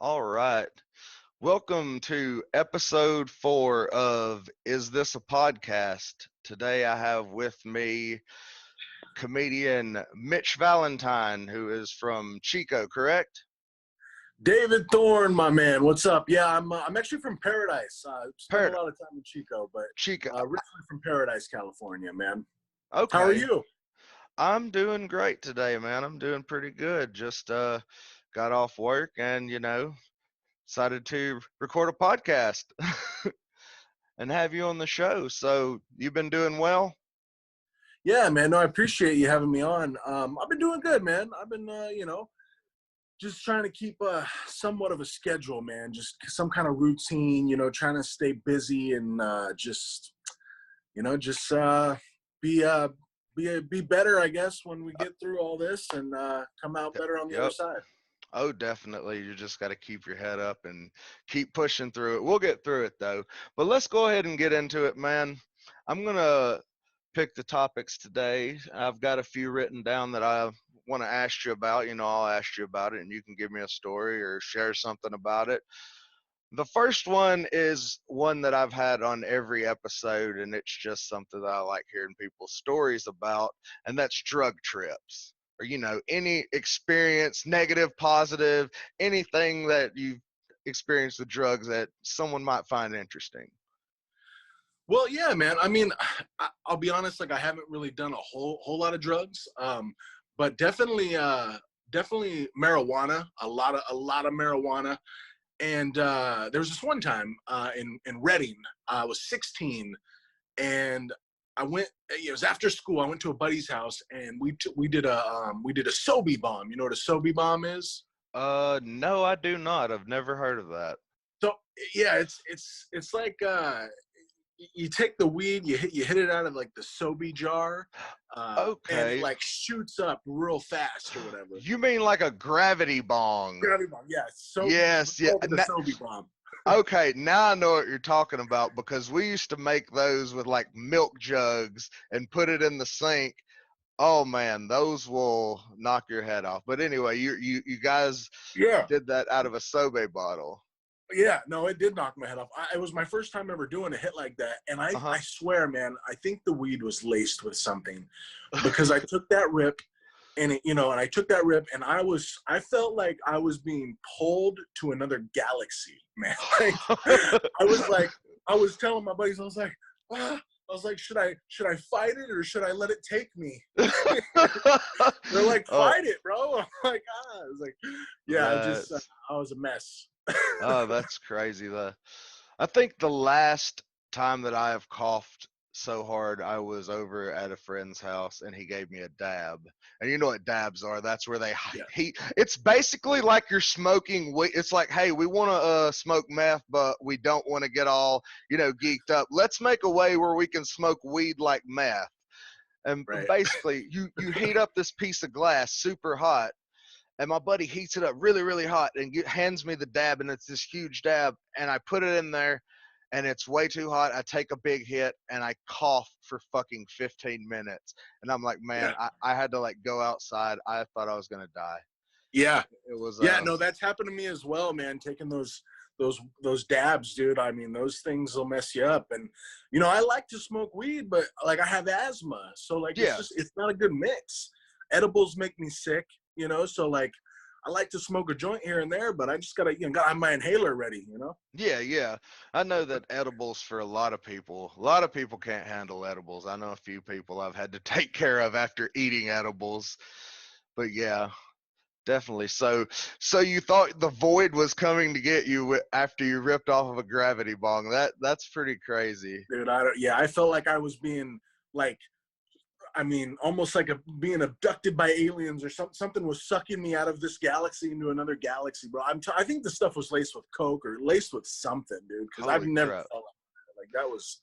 All right. Welcome to episode 4 of Is This a Podcast? Today I have with me comedian Mitch Valentine, who is from Chico, correct? David Thorne, my man, what's up? Yeah, I'm actually from Paradise. Spent a Parrot lot of time in Chico, but Chico. originally from Paradise, California, man. How are Okay. you? I'm doing great today, man. I'm doing pretty good. Just got off work and, decided to record a podcast and have you on the show. So, you've been doing well? Yeah, man. No, I appreciate you having me on. I've been doing good, man. I've been, just trying to keep somewhat of a schedule, man. Just some kind of routine, trying to stay busy and just be be better, I guess, when we get through all this and come out better on the other Yep. side. Oh, definitely. You just got to keep your head up and keep pushing through it. We'll get through it though. But let's go ahead and get into it, man. I'm going to pick the topics today. I've got a few written down that I want to ask you about. I'll ask you about it and you can give me a story or share something about it. The first one is one that I've had on every episode, and it's just something that I like hearing people's stories about, and that's drug trips. Or, any experience, negative, positive, anything that you've experienced with drugs that someone might find interesting. Well, yeah, man. I mean, I'll be honest. Like, I haven't really done a whole lot of drugs, but definitely marijuana. A lot of marijuana. And there was this one time in Reading. I was 16, and I went. It was after school. I went to a buddy's house, and we did a Sobe bomb. You know what a Sobe bomb is? No, I do not. I've never heard of that. So yeah, it's like you take the weed, you hit it out of like the Sobe jar, and it Okay. like shoots up real fast or whatever. You mean like a gravity bong? Gravity bomb, yeah. Sobe, Yes, yeah. called it a Sobe bomb. Okay, now I know what you're talking about because we used to make those with like milk jugs and put it in the sink. Oh man, those will knock your head off. But anyway, you guys Yeah, did that out of a Sobe bottle. yeah. No, it did knock my head off. It was my first time ever doing a hit like that, and I Uh-huh. I swear, man, I think the weed was laced with something because I took that rip. And I took that rip, and I felt like I was being pulled to another galaxy, man. I was telling my buddies, should I fight it or should I let it take me? They're like, Oh, fight it, bro. I'm like, I was like, yeah, that's I was a mess. oh, that's crazy. I think the last time that I have coughed so hard, I was over at a friend's house and he gave me a dab. And you know what dabs are? That's where they Yeah, heat. It's basically like you're smoking weed. It's like, hey, we want to smoke meth, but we don't want to get all, geeked up. Let's make a way where we can smoke weed like meth. And right. basically, you heat up this piece of glass super hot, and my buddy heats it up really, really hot and hands me the dab, and it's this huge dab, and I put it in there, and it's way too hot. I take a big hit, and I cough for fucking 15 minutes, and I'm like, man, Yeah, I had to like go outside. I thought I was gonna die. yeah, It was yeah. No, that's happened to me as well, man. Taking those dabs, dude. I mean, those things will mess you up. And I like to smoke weed, but like I have asthma, so like yeah, it's not a good mix. Edibles make me sick, so like I like to smoke a joint here and there, but I just gotta have my inhaler ready. yeah. I know that edibles for a lot of people can't handle edibles. I know a few people I've had to take care of after eating edibles, but yeah. Definitely. So you thought the void was coming to get you after you ripped off of a gravity bong. That's pretty crazy. Dude, I felt like I was being like, I mean, almost like being abducted by aliens or something was sucking me out of this galaxy into another galaxy, bro. I think the stuff was laced with coke or laced with something, dude, because I've Holy never crap. felt like that was,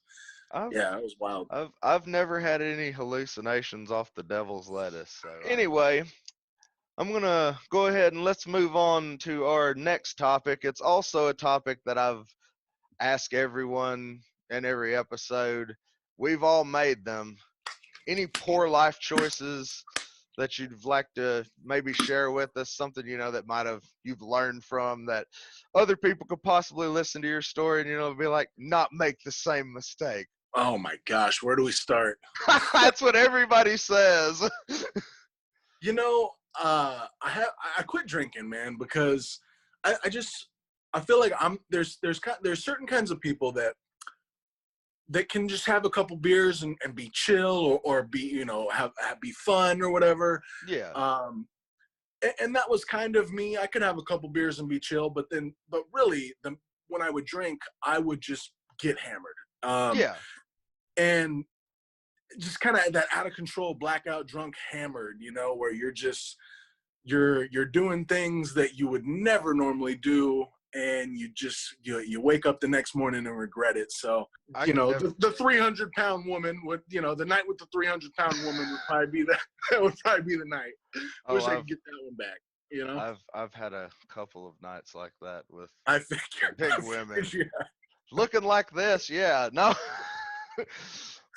I've yeah, that was wild. I've never had any hallucinations off the devil's lettuce. So anyway, I'm gonna go ahead and let's move on to our next topic. It's also a topic that I've asked everyone in every episode. We've all made them. Any poor life choices that you'd like to maybe share with us? Something, that you've learned from that other people could possibly listen to your story and, be like, not make the same mistake. Oh my gosh, where do we start? That's what everybody says. You know, I quit drinking, man, because I feel like there's certain kinds of people that can just have a couple beers and be chill or be, be fun or whatever. Yeah. And that was kind of me. I could have a couple beers and be chill, but really when I would drink, I would just get hammered. Yeah. And just kind of that out of control, blackout drunk, hammered, where you're doing things that you would never normally do, and you wake up the next morning and regret it. So the 300-pound woman would, the night with the 300-pound woman would probably be that would probably be the night. Wish I could get that one back. I've had a couple of nights like that with I figure big women. Yeah. Looking like this, yeah. No.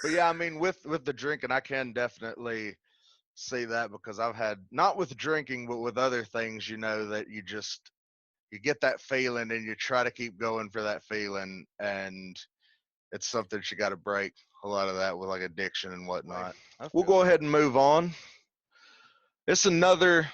But yeah, I mean, with the drinking, I can definitely see that, because I've had, not with drinking, but with other things, that you get that feeling and you try to keep going for that feeling, and it's something that you got to break a lot of that with, like, addiction and whatnot. We'll go ahead and move on. It's another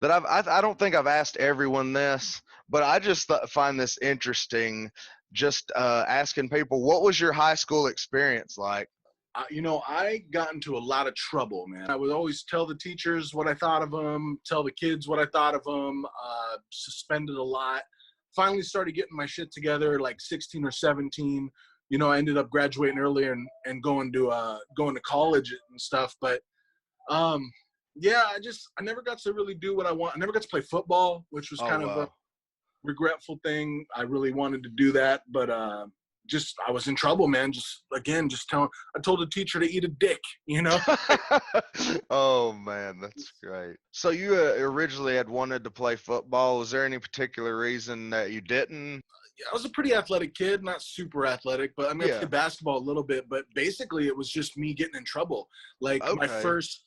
that I don't think I've asked everyone this, but I just find this interesting. Just asking people, what was your high school experience like? I got into a lot of trouble, man. I would always tell the teachers what I thought of them, tell the kids what I thought of them, suspended a lot. Finally started getting my shit together, like 16 or 17. I ended up graduating earlier and going to college and stuff. But yeah, I never got to really do what I want. I never got to play football, which was kind of a regretful thing. I really wanted to do that, but I was in trouble, man. I told the teacher to eat a dick, Oh man, that's great. So you originally had wanted to play football. Was there any particular reason that you didn't? I was a pretty athletic kid, not super athletic, but I mean, I played basketball a little bit, but basically it was just me getting in trouble. Like my first,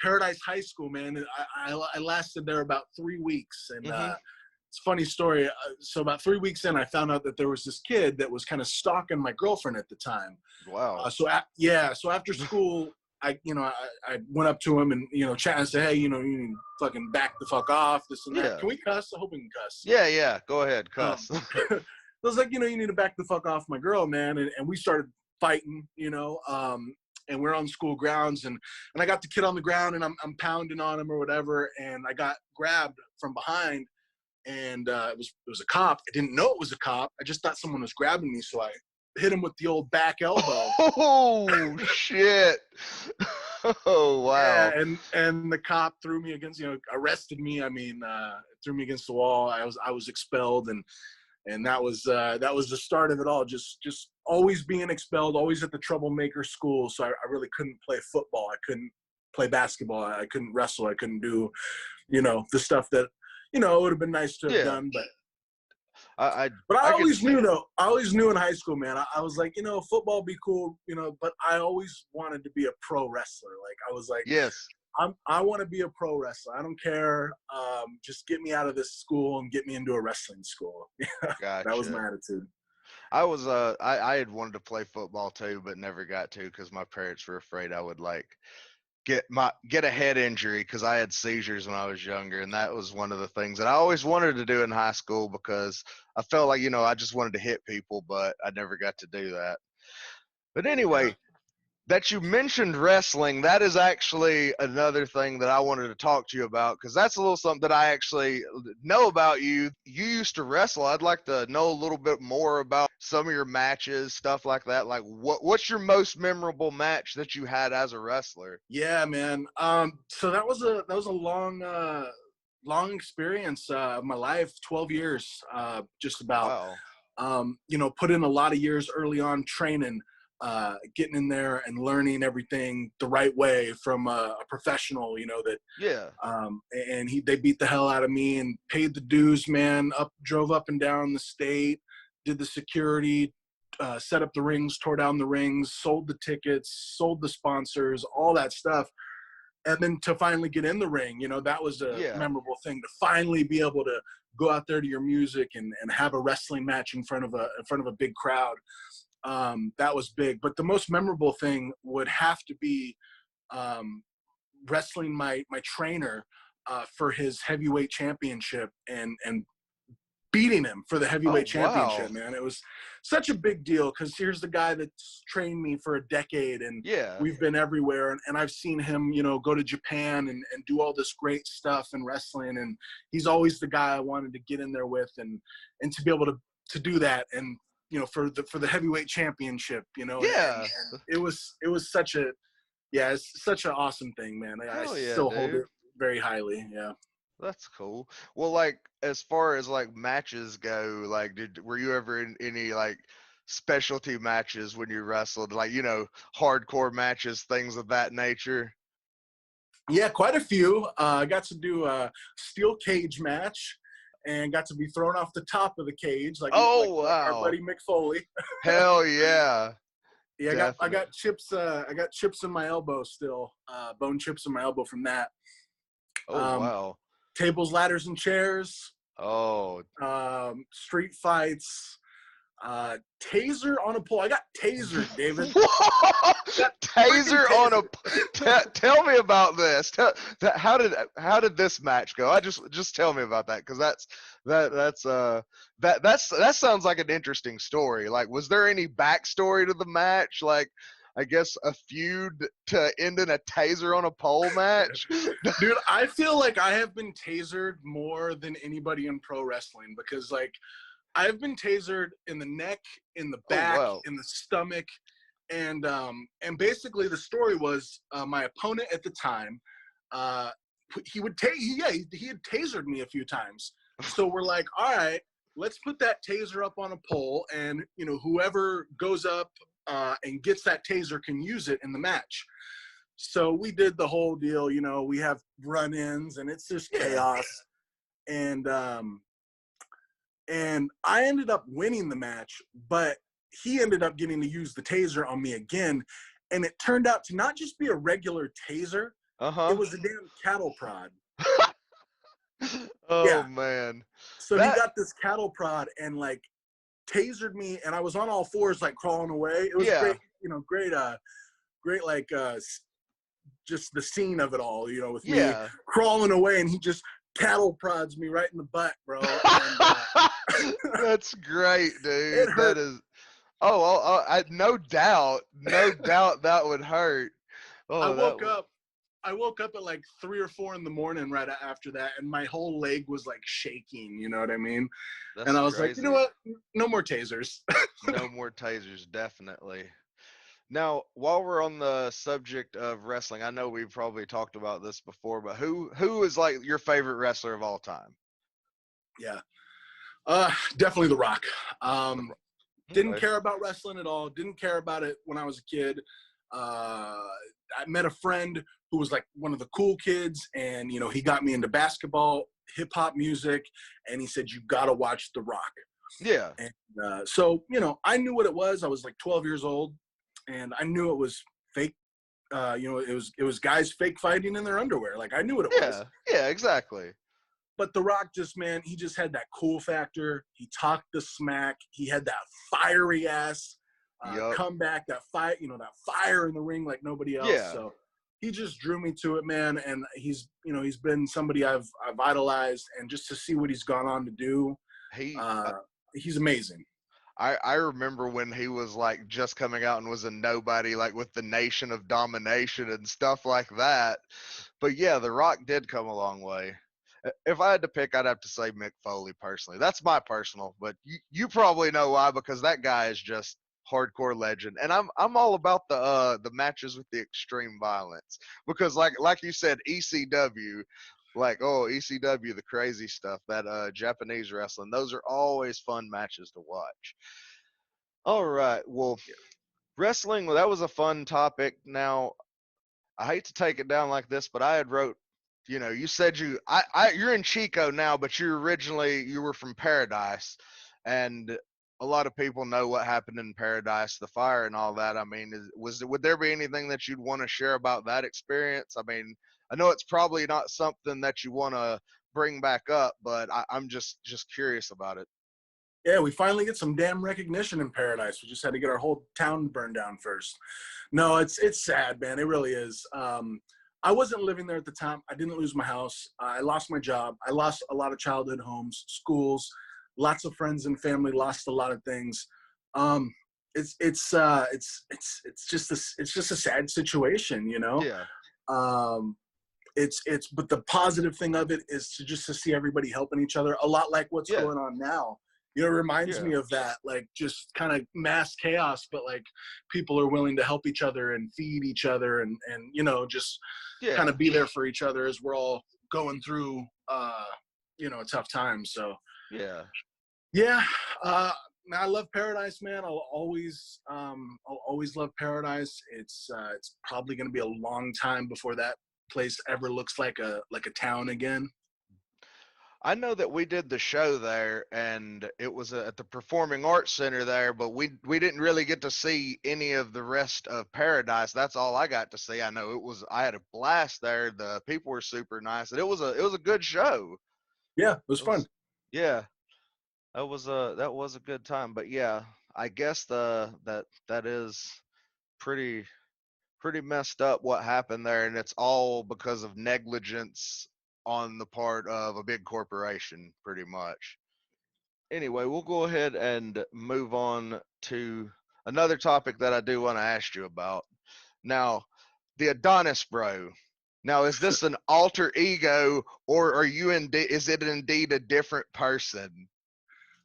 Paradise High School, man. I lasted there about 3 weeks, and it's a funny story. So about 3 weeks in, I found out that there was this kid that was kind of stalking my girlfriend at the time. Wow. So after school, I went up to him and, chat and say, hey, you need to fucking back the fuck off, this and that. Yeah. Can we cuss? I hope we can cuss. Yeah. Go ahead, cuss. I was like, you need to back the fuck off my girl, man. And we started fighting, and we're on school grounds, and I got the kid on the ground, and I'm pounding on him or whatever, and I got grabbed from behind, and it was a cop. I didn't know it was a cop. I just thought someone was grabbing me, so I hit him with the old back elbow. Oh shit! Oh wow! Yeah, and the cop threw me against, arrested me. I mean, threw me against the wall. I was expelled, and that was the start of it all. Just always being expelled, always at the troublemaker school. So I really couldn't play football. I couldn't play basketball. I couldn't wrestle. I couldn't do, the stuff that, it would have been nice to have done. But I always knew, though. I always knew in high school, man. I was like, football be cool, but I always wanted to be a pro wrestler. Like, I was like, yes. I want to be a pro wrestler. I don't care. Just get me out of this school and get me into a wrestling school. Gotcha. That was my attitude. I had wanted to play football too, but never got to, because my parents were afraid I would get a head injury, because I had seizures when I was younger, and that was one of the things that I always wanted to do in high school, because I felt like, I just wanted to hit people, but I never got to do that. But anyway, that you mentioned wrestling, that is actually another thing that I wanted to talk to you about, because that's a little something that I actually know about you. You used to wrestle. I'd like to know a little bit more about some of your matches, stuff like that. Like, what's your most memorable match that you had as a wrestler? Yeah, man. So that was a long experience of my life, 12 years, just about. Wow. Put in a lot of years early on training, getting in there and learning everything the right way from a professional, and they beat the hell out of me and paid the dues, man. Drove up and down the state, did the security, set up the rings, tore down the rings, sold the tickets, sold the sponsors, all that stuff. and then to finally get in the ring, that was a Yeah. memorable thing, to finally be able to go out there to your music and have a wrestling match in front of a big crowd. That was big. But the most memorable thing would have to be um, wrestling my trainer for his heavyweight championship and beating him for the heavyweight Oh, championship, wow. man. It was such a big deal because here's the guy that's trained me for a decade, and Yeah. we've been everywhere, and I've seen him, go to Japan and do all this great stuff in wrestling, and he's always the guy I wanted to get in there with, and to be able to do that, and for the heavyweight championship, and Yeah. it was such a, yeah, it's such an awesome thing, man. I Hell yeah, still hold dude. it very highly. Yeah. That's cool. Well, like as far as like matches go, like were you ever in any like specialty matches when you wrestled? Like, hardcore matches, things of that nature? Yeah, quite a few. I got to do a steel cage match and got to be thrown off the top of the cage like Oh, our wow. buddy Mick Foley. Hell yeah. Yeah, I got Definitely. chips. I got chips in my elbow still. Bone chips in my elbow from that. Oh, Um, wow. Tables, ladders, and chairs. Oh. Street fights. Taser on a pole. I got tasered, David. Got freaking Taser on a tasered. tell me about this. How did this match go? I just tell me about that, because that sounds like an interesting story. Like, was there any backstory to the match? Like, I guess a feud to end in a taser on a pole match. Dude, I feel like I have been tasered more than anybody in pro wrestling, because I've been tasered in the neck, in the Oh, back, wow. in the stomach, and basically the story was my opponent at the time, uh, he would he had tasered me a few times. So we're like, all right, let's put that taser up on a pole, and whoever goes up and gets that taser can use it in the match. So we did the whole deal. We have run-ins, and it's just Yeah. chaos. And I ended up winning the match, but he ended up getting to use the taser on me again. And it turned out to not just be a regular taser, it Uh-huh. was a damn cattle prod. Oh, Yeah. man. So he That got this cattle prod and tasered me, and I was on all fours, crawling away. It was Yeah. great, great, just the scene of it all, with me Yeah. crawling away, and he just cattle prods me right in the butt, bro. And That's great, it dude. That hurt. is. No doubt, no doubt that would hurt. I Oh, that woke would. up I woke up at 3 or 4 in the morning right after that, and my whole leg was shaking. You know what I mean? And That's I was like, you know crazy. what? No more tasers. No more tasers, definitely. Now, while we're on the subject of wrestling, I know we've probably talked about this before, but who is like your favorite wrestler of all time? Yeah, definitely The Rock. The Didn't Okay. care about wrestling at all. Didn't care about it when I was a kid. I met a friend who was one of the cool kids, and he got me into basketball, hip hop music, and he said, "You got to watch The Rock." Yeah. And so I knew what it was. I was 12 years old, and I knew it was fake. It was guys fake fighting in their underwear. I knew what it was. Yeah. Yeah. Exactly. But The Rock man, he just had that cool factor. He talked the smack. He had that fiery ass Yup. comeback, that fight, that fire in the ring like nobody else. Yeah. So he just drew me to it, man. And he's been somebody I've idolized, and just to see what he's gone on to do, He. he's amazing. I remember when he was like just coming out and was a nobody, like with the Nation of Domination and stuff like that. But yeah, The Rock did come a long way. If I had to pick, I'd have to say Mick Foley personally. That's my personal, but you probably know why, because that guy is just hardcore legend. And I'm all about the matches with the extreme violence, because like you said, ECW, like, oh, ECW, the crazy stuff, that Japanese wrestling, those are always fun matches to watch. All right, well, wrestling, well, that was a fun topic. Now, I hate to take it down like this, but I had wrote, you said you're in Chico now, but you were from Paradise, and a lot of people know what happened in Paradise, the fire and all that. I mean, would there be anything that you'd want to share about that experience? I mean, I know it's probably not something that you want to bring back up, but I'm just curious about it. Yeah, we finally get some damn recognition in Paradise. We just had to get our whole town burned down first. No, it's sad, man. It really is. I wasn't living there at the time. I didn't lose my house. I lost my job. I lost a lot of childhood homes, schools. Lots of friends and family lost a lot of things. It's just a sad situation, you know. Yeah. Um, but the positive thing of it is to see everybody helping each other. A lot like what's Yeah. going on now. You know, it reminds Yeah. me of that, like just kind of mass chaos, but like people are willing to help each other and feed each other and you know, just kind Yeah. of be there for each other as we're all going through, you know, a tough time. So, Yeah. yeah, I love Paradise, man. I'll always love Paradise. It's probably going to be a long time before that place ever looks like a town again. I know that we did the show there, and it was at the Performing Arts Center there, but we didn't really get to see any of the rest of Paradise. That's all I got to see. I know I had a blast there. The people were super nice, and it was a good show. Yeah, it was It fun. was, yeah, that was a good time. But yeah, I guess that is pretty messed up what happened there, and it's all because of negligence on the part of a big corporation, pretty much. Anyway, we'll go ahead and move on to another topic that I do want to ask you about. Now, the Adonis Bro. Now, is this an alter ego, or is it indeed a different person?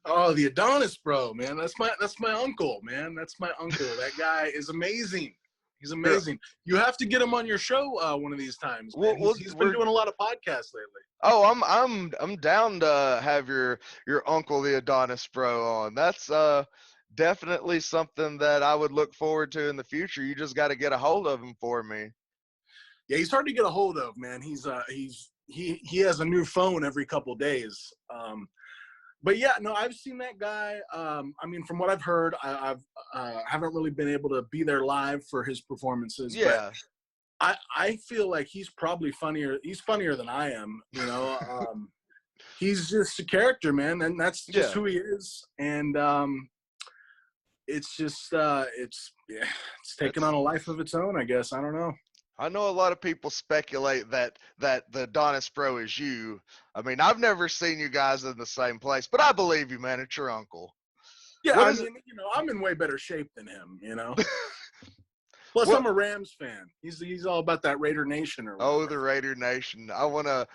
Oh, the Adonis Bro, man. That's my uncle, man. That's my uncle. That guy is amazing. He's Sure. amazing. You have to get him on your show one of these times, man. We'll, we'll, He's been we're doing a lot of podcasts lately. Oh, I'm down to have your uncle the Adonis Bro on. That's definitely something that I would look forward to in the future. You just got to get a hold of him for me. Yeah, he's hard to get a hold of, man. He has a new phone every couple days. But yeah, no, I've seen that guy. I mean, from what I've heard, I've haven't really been able to be there live for his performances, but Yeah. I feel like he's probably funnier. He's funnier than I am, you know. He's just a character, man, and that's just Yeah. who he is. And it's just it's taken That's on a life of its own, I guess. I don't know. I know a lot of people speculate that the Adonis Bro is you. I mean, I've never seen you guys in the same place, but I believe you, man. It's your uncle. Yeah, What I is it? mean, you know, I'm in way better shape than him, you know. Plus, What I'm a Rams fan. He's all about that Raider Nation or Oh, whatever. the Raider Nation. I wanna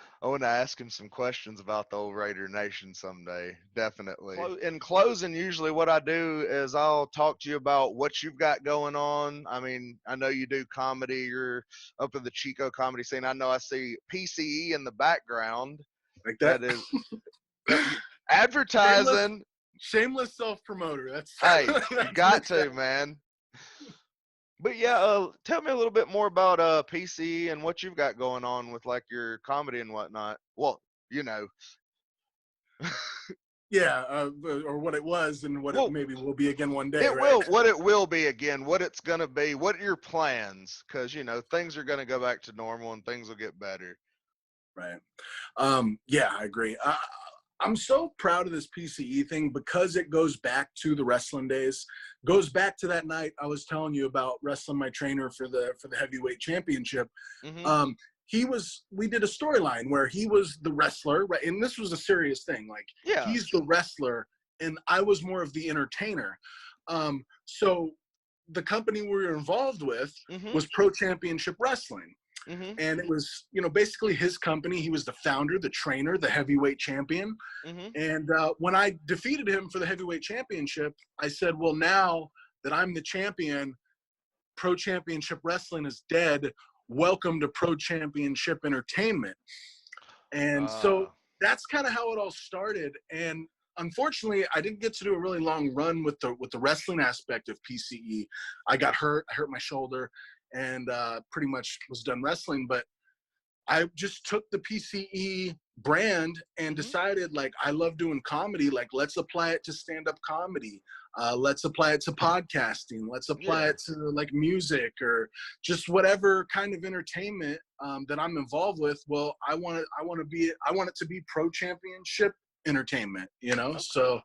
ask him some questions about the old Raider Nation someday. Definitely. In closing, usually what I do is I'll talk to you about what you've got going on. I mean, I know you do comedy. You're up in the Chico comedy scene. I know I see PCE in the background. Like that. That is you, shameless, advertising. shameless self promoter. That's Hey, you that's got Mitch to, Valentine. man. But yeah, tell me a little bit more about PC and what you've got going on with like your comedy and whatnot. Well, you know, Yeah, or what it was and what it well, maybe will be again one day, it right? will what it will be again, what it's gonna be, what are your plans? Because you know things are gonna go back to normal and things will get better. Right. Yeah, I agree. I'm so proud of this PCE thing because it goes back to the wrestling days. Goes back to that night I was telling you about wrestling my trainer for the heavyweight championship. Hmm. Um, we did a storyline where he was the wrestler, right? And this was a serious thing. Like Yeah. he's the wrestler and I was more of the entertainer. So the company we were involved with Hmm. was Pro Championship Wrestling. Hmm. And it was, you know, basically his company. He was the founder, the trainer, the heavyweight champion. Hmm. And when I defeated him for the heavyweight championship, I said, well, now that I'm the champion, Pro Championship Wrestling is dead. Welcome to Pro Championship Entertainment. And so uh that's kind of how it all started. And unfortunately, I didn't get to do a really long run with the wrestling aspect of PCE. I got hurt. I hurt my shoulder, and pretty much was done wrestling. But I just took the PCE brand and Hmm. decided like I love doing comedy, like let's apply it to stand-up comedy, let's apply it to podcasting, let's apply Yeah. it to like music or just whatever kind of entertainment that I'm involved with. Well, I want it to be pro championship entertainment, you know. Okay. So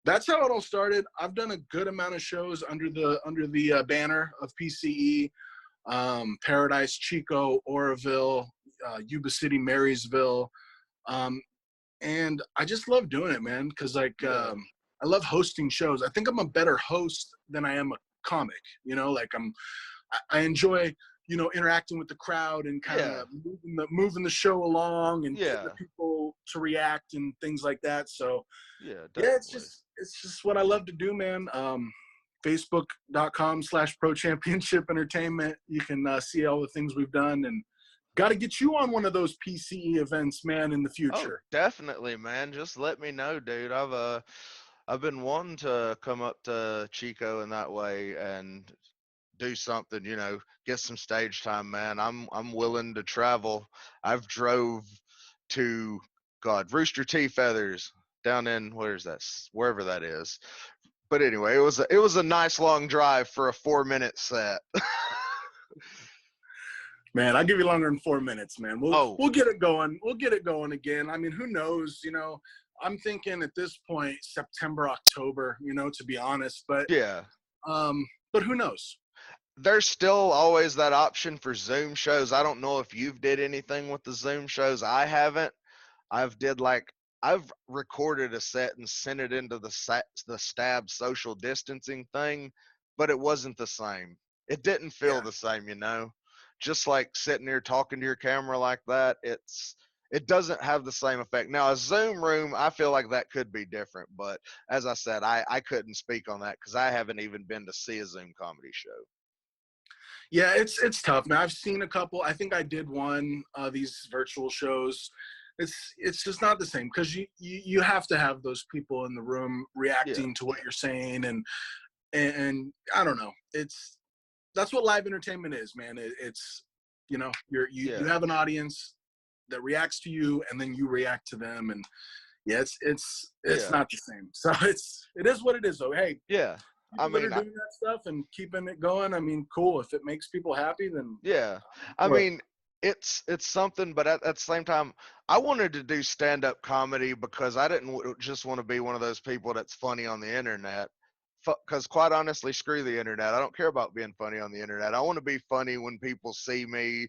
that's how it all started. I've done a good amount of shows under the banner of PCE, Paradise, Chico, Oroville, Yuba City, Marysville, um, and I just love doing it, man. Because like Yeah. I love hosting shows. I think I'm a better host than I am a comic. You know, like I enjoy interacting with the crowd and kind Yeah. of moving the show along and getting the Yeah. people to react and things like that. So Yeah. yeah, Definitely. it's just what I love to do, man. Facebook.com/Pro Championship Entertainment. You can see all the things we've done, and got to get you on one of those PCE events, man, in the Oh, future. definitely, man. Just let me know, dude. I've been wanting to come up to Chico in that way and do something, get some stage time, man. I'm willing to travel. I've drove to Rooster Tea Feathers down in where's that? Wherever that is. But anyway, it was a nice long drive for a 4 minute set. Man, I'll give you longer than 4 minutes, man. We'll Oh, we'll get it going. We'll get it going again. I mean, who knows? I'm thinking at this point September, October. To be honest, yeah. but who knows? There's still always that option for Zoom shows. I don't know if you've did anything with the Zoom shows. I haven't. I've recorded a set and sent it into the stab social distancing thing, but it wasn't the same. It didn't feel Yeah. the same. Just like sitting here talking to your camera like that, it doesn't have the same effect. Now a Zoom room, I feel like that could be different, but as I said, I couldn't speak on that because I haven't even been to see a Zoom comedy show. Yeah, it's tough, man. I've seen a couple. I think I did one these virtual shows. It's just not the same because you have to have those people in the room Yeah, reacting to what you're saying and I don't know. That's what live entertainment is, man. It's you yeah, have an audience that reacts to you and then you react to them and yeah, it's yeah, not the same. So it is what it is though. Hey, yeah. I people that are mean, doing that stuff and keeping it going, I mean, cool. If it makes people happy, then yeah. I for it. mean, it's something, but at the same time, I wanted to do stand up comedy because I didn't just want to be one of those people that's funny on the internet. Because quite honestly, screw the internet. I don't care about being funny on the internet. I want to be funny when people see me,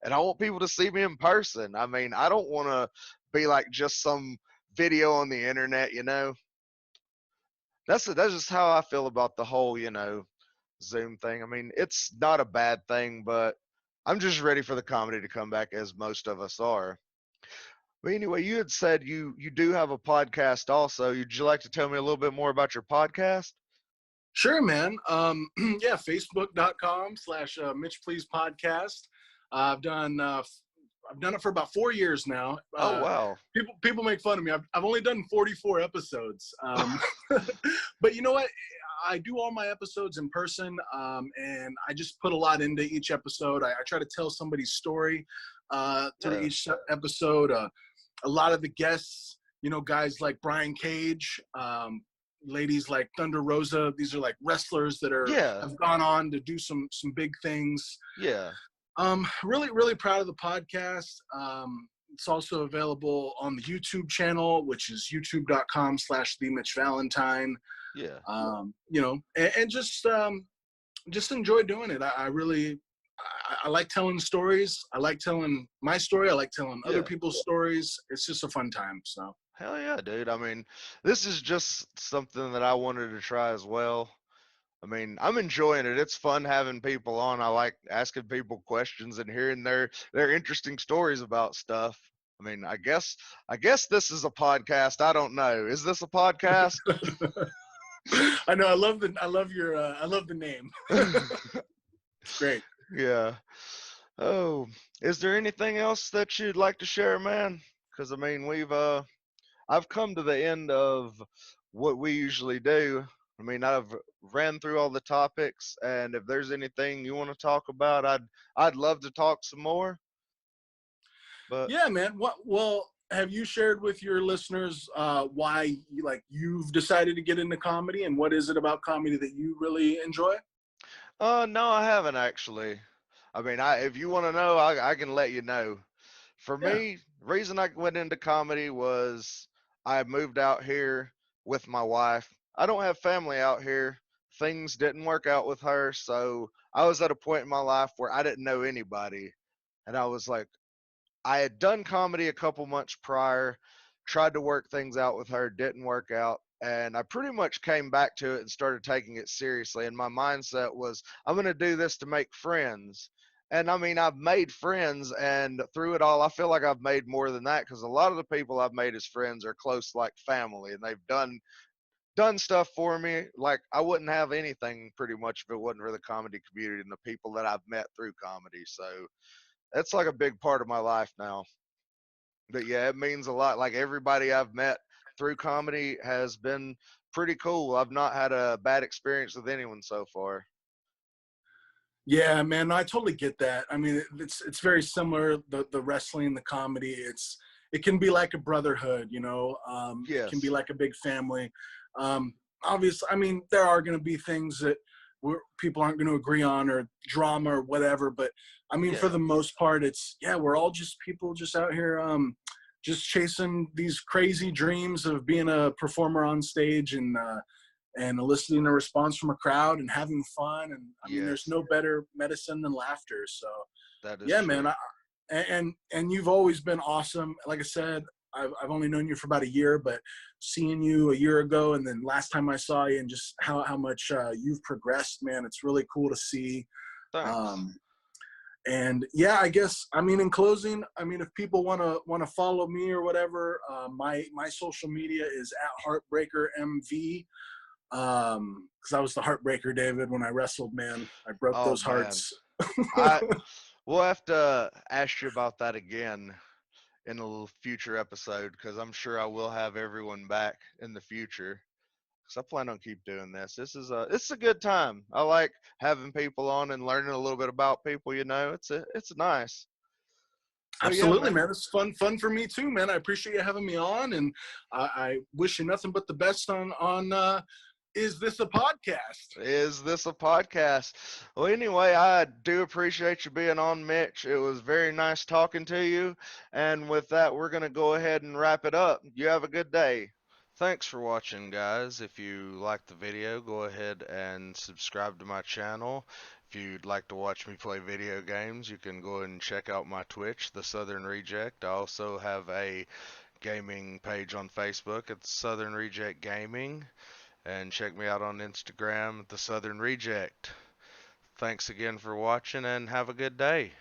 and I want people to see me in person. I mean, I don't want to be like just some video on the internet. That's just how I feel about the whole Zoom thing. I mean, it's not a bad thing, but I'm just ready for the comedy to come back, as most of us are. But anyway, you had said you do have a podcast also. Would you like to tell me a little bit more about your podcast? Sure, man. Yeah, Facebook.com/, Mitch Please Podcast. I've done it for about 4 years now. Oh wow. People make fun of me. I've only done 44 episodes. But you know what? I do all my episodes in person, and I just put a lot into each episode. I try to tell somebody's story through Yeah. each episode. A lot of the guests, guys like Brian Cage, ladies like Thunder Rosa. These are like wrestlers that Yeah. have gone on to do some big things. Yeah. Really, really proud of the podcast. It's also available on the YouTube channel, which is youtube.com/the Mitch Valentine. Yeah. And just enjoy doing it. I really, I like telling stories. I like telling my story. I like telling other Yeah. people's stories. It's just a fun time. So. Hell yeah, dude. I mean, this is just something that I wanted to try as well. I mean, I'm enjoying it. It's fun having people on. I like asking people questions and hearing their interesting stories about stuff. I mean, I guess this is a podcast. I don't know. Is this a podcast? I know. I love the name. It's great. Yeah. Oh, is there anything else that you'd like to share, man? Because I mean, I've come to the end of what we usually do. I mean, I've ran through all the topics, and if there's anything you want to talk about, I'd love to talk some more. But Yeah, man. Well, have you shared with your listeners why you've decided to get into comedy, and what is it about comedy that you really enjoy? No, I haven't actually. I mean, if you want to know, I can let you know. For Yeah. me, reason I went into comedy was I moved out here with my wife. I don't have family out here. Things didn't work out with her, so I was at a point in my life where I didn't know anybody, and I was like, I had done comedy a couple months prior, tried to work things out with her, didn't work out. And I pretty much came back to it and started taking it seriously. And my mindset was, I'm going to do this to make friends. And I mean, I've made friends, and through it all, I feel like I've made more than that because a lot of the people I've made as friends are close, like family, and they've done stuff for me. Like I wouldn't have anything pretty much if it wasn't for the comedy community and the people that I've met through comedy. So that's like a big part of my life now. But yeah, it means a lot. Like everybody I've met through comedy has been pretty cool. I've not had a bad experience with anyone so far. Yeah, man, I totally get that. I mean, it's very similar. The wrestling, the comedy, it can be like a brotherhood, you know. It can be Yes. like a big family. Obviously, I mean, there are going to be things that people aren't going to agree on, or drama or whatever. But I mean, for Yeah. the most part, it's yeah, we're all just people just out here, just chasing these crazy dreams of being a performer on stage, and eliciting a response from a crowd and having fun. And I mean, there's Yes. no better medicine than laughter. So That is yeah, man. true. And you've always been awesome. Like I said, I've only known you for about a year, but seeing you a year ago and then last time I saw you, and just how much you've progressed, man, it's really cool to see. Thanks. Um, and yeah, I guess, I mean, in closing, I mean, if people want to follow me or whatever, my social media is at Heartbreaker MV. Because I was the heartbreaker, David, when I wrestled, man. I broke Oh those man. hearts. I We'll have to ask you about that again in a future episode because I'm sure I will have everyone back in the future. Because I plan on keep doing this. This is a good time. I like having people on and learning a little bit about people. You know, it's nice. But yeah, Absolutely, man. man. It's fun for me too, man. I appreciate you having me on, and I wish you nothing but the best on. Is this a podcast? Is this a podcast? Well, anyway, I do appreciate you being on, Mitch. It was very nice talking to you. And with that, we're going to go ahead and wrap it up. You have a good day. Thanks for watching, guys. If you liked the video, go ahead and subscribe to my channel. If you'd like to watch me play video games, you can go and check out my Twitch, The Southern Reject. I also have a gaming page on Facebook. It's Southern Reject Gaming. And check me out on Instagram at The Southern Reject. Thanks again for watching and have a good day.